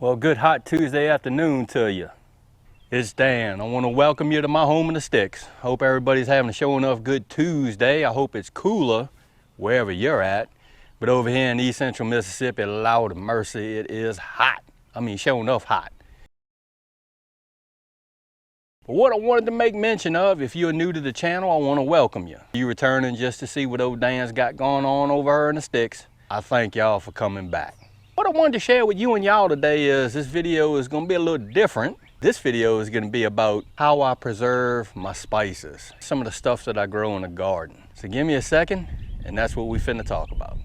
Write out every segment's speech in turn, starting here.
Well, good hot Tuesday afternoon to you. It's Dan. I want to welcome you to my home in the sticks. Hope everybody's having a show enough good Tuesday. I hope it's cooler wherever you're at. But over here in East Central Mississippi, Lord of mercy, it is hot. I mean, show enough hot. But what I wanted to make mention of, if you're new to the channel, I want to welcome you. You returning just to see what old Dan's got going on over here in the sticks. I thank y'all for coming back. What I wanted to share with you and y'all today is this video is going to be a little different. This video is going to be about how I preserve my spices, some of the stuff that I grow in the garden. So give me a second, and that's what we finna talk about.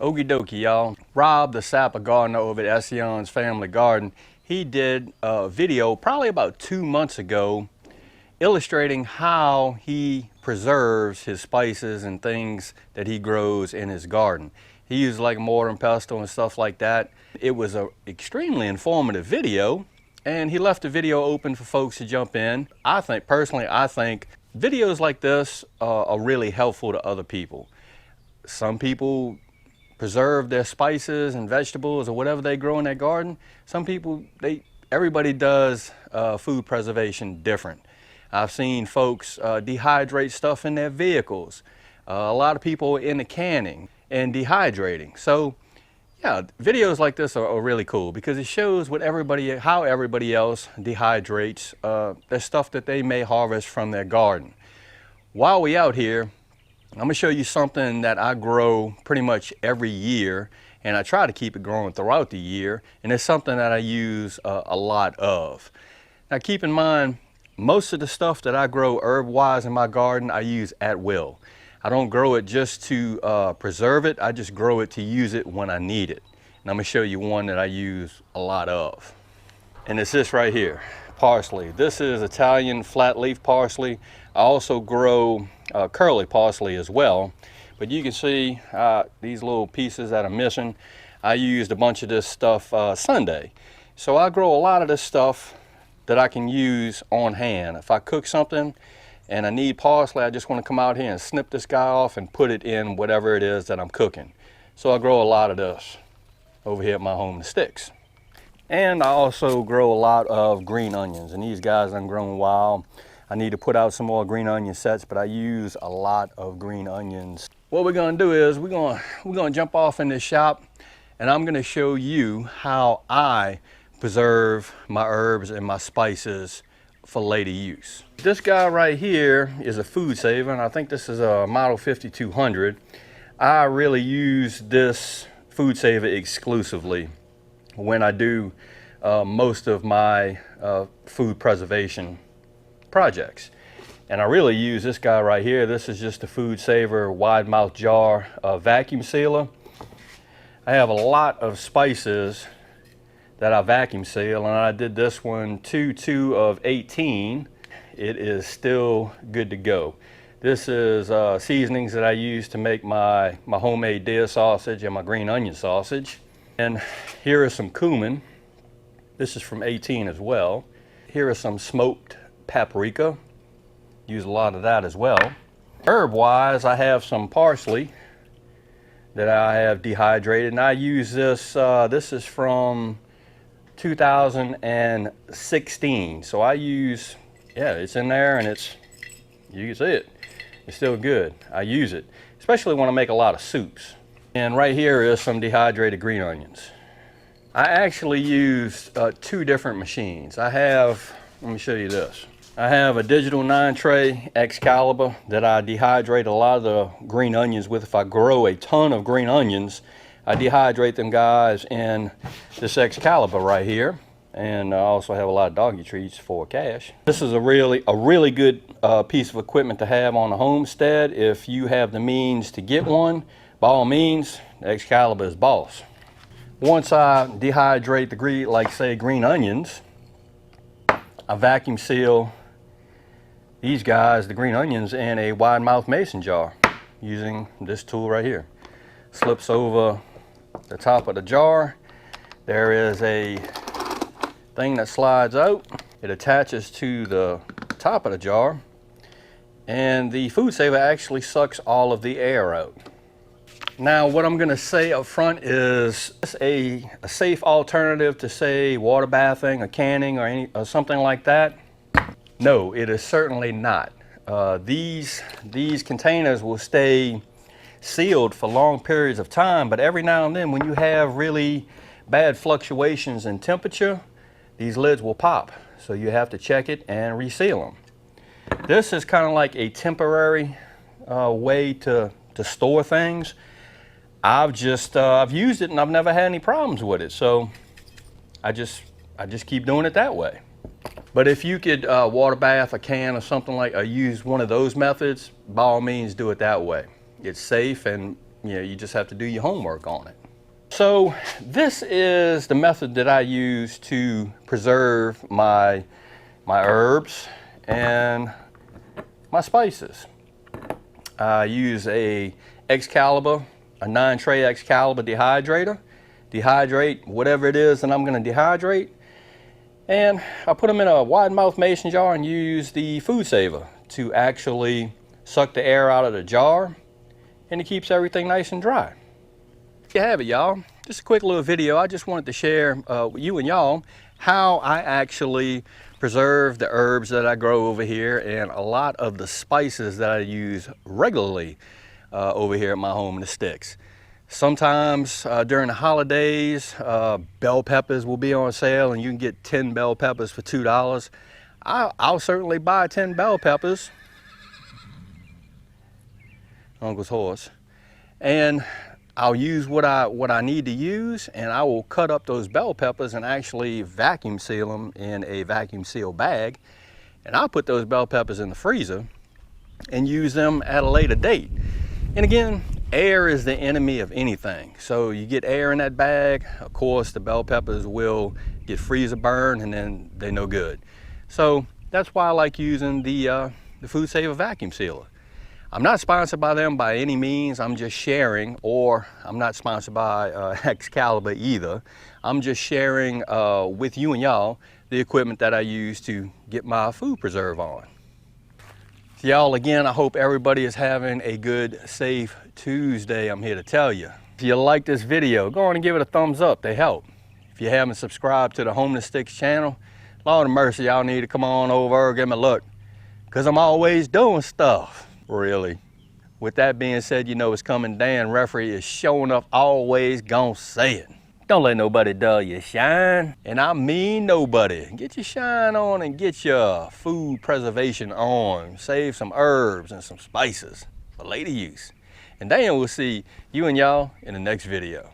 Okie dokie, y'all. Rob, the Sapper Gardener over at Ession's Family Garden, he did a video probably about 2 months ago illustrating how he preserves his spices and things that he grows in his garden. He used like mortar and pestle and stuff like that. It was an extremely informative video, and he left the video open for folks to jump in. Personally, I think videos like this are really helpful to other people. Some people preserve their spices and vegetables or whatever they grow in their garden. Some people, everybody does food preservation different. I've seen folks dehydrate stuff in their vehicles. A lot of people into canning and dehydrating. So yeah, videos like this are really cool because it shows how everybody else dehydrates their stuff that they may harvest from their garden. While we out here, I'm gonna show you something that I grow pretty much every year, and I try to keep it growing throughout the year, and it's something that I use a lot of. Now keep in mind, most of the stuff that I grow herb-wise in my garden, I use at will. I don't grow it just to preserve it, I just grow it to use it when I need it. And I'm gonna show you one that I use a lot of. And it's this right here, parsley. This is Italian flat leaf parsley. I also grow curly parsley as well. But you can see these little pieces that I'm missing. I used a bunch of this stuff Sunday. So I grow a lot of this stuff that I can use on hand. If I cook something and I need parsley, I just want to come out here and snip this guy off and put it in whatever it is that I'm cooking. So I grow a lot of this over here at my home in the sticks. And I also grow a lot of green onions, and these guys I'm growing wild. I need to put out some more green onion sets, but I use a lot of green onions. What we're gonna do is we're gonna jump off in this shop, and I'm gonna show you how I preserve my herbs and my spices for later use. This guy right here is a food saver, and I think this is a model 5200. I really use this food saver exclusively when I do most of my food preservation projects. And I really use this guy right here. This is just a food saver wide mouth jar vacuum sealer. I have a lot of spices that I vacuum seal, and I did this one 2 of 18. It is still good to go. This is seasonings that I use to make my homemade deer sausage and my green onion sausage. And here is some cumin. This is from 18 as well. Here is some smoked paprika. Use a lot of that as well. Herb wise, I have some parsley that I have dehydrated, and I use this. This is from 2016. So I use, yeah, it's in there, and you can see it. It's still good. I use it, especially when I make a lot of soups. And right here is some dehydrated green onions. I actually use 2 different machines. Let me show you this. I have a digital 9-tray Excalibur that I dehydrate a lot of the green onions with. If I grow a ton of green onions, I dehydrate them guys in this Excalibur right here. And I also have a lot of doggy treats for cash. This is a really good piece of equipment to have on a homestead. If you have the means to get one, by all means, the Excalibur is boss. Once I dehydrate the green onions, I vacuum seal these guys, the green onions, in a wide mouth mason jar using this tool right here. Slips over the top of the jar. There is a thing that slides out. It attaches to the top of the jar, and the food saver actually sucks all of the air out. Now, what I'm gonna say up front is a safe alternative to, say, water bathing or canning or something like that. No, it is certainly not. These containers will stay sealed for long periods of time, but every now and then when you have really bad fluctuations in temperature, these lids will pop. So you have to check it and reseal them. This is kind of like a temporary way to store things. I've used it and I've never had any problems with it, so I just keep doing it that way. But if you could water bath a can or something like, or use one of those methods, by all means do it that way. It's safe, and you just have to do your homework on it. So this is the method that I use to preserve my herbs and my spices. I use a Excalibur, a 9-tray Excalibur dehydrator. Dehydrate whatever it is that I'm going to dehydrate, and I put them in a wide mouth mason jar and use the food saver to actually suck the air out of the jar, and it keeps everything nice and dry. There you have it, y'all. Just a quick little video. I just wanted to share with you and y'all how I actually preserve the herbs that I grow over here and a lot of the spices that I use regularly over here at my home in the sticks. Sometimes during the holidays, bell peppers will be on sale and you can get 10 bell peppers for $2. I'll certainly buy 10 bell peppers. Uncle's horse. And I'll use what I need to use, and I will cut up those bell peppers and actually vacuum seal them in a vacuum seal bag. And I'll put those bell peppers in the freezer and use them at a later date. And again, air is the enemy of anything. So you get air in that bag, of course the bell peppers will get freezer burn and then they're no good. So that's why I like using the Food Saver vacuum sealer. I'm not sponsored by them by any means. I'm just sharing, or I'm not sponsored by Excalibur either. I'm just sharing with you and y'all the equipment that I use to get my food preserve on. So y'all, again, I hope everybody is having a good, safe Tuesday. I'm here to tell you. If you like this video, go on and give it a thumbs up. They help. If you haven't subscribed to the Home to Sticks channel, Lord of mercy, y'all need to come on over, give me a look, because I'm always doing stuff. Really. With that being said, you know it's coming. Dan Referee is showing up, always gonna say it. Don't let nobody dull your shine. And I mean nobody. Get your shine on and get your food preservation on. Save some herbs and some spices for later use. And Dan will see you and y'all in the next video.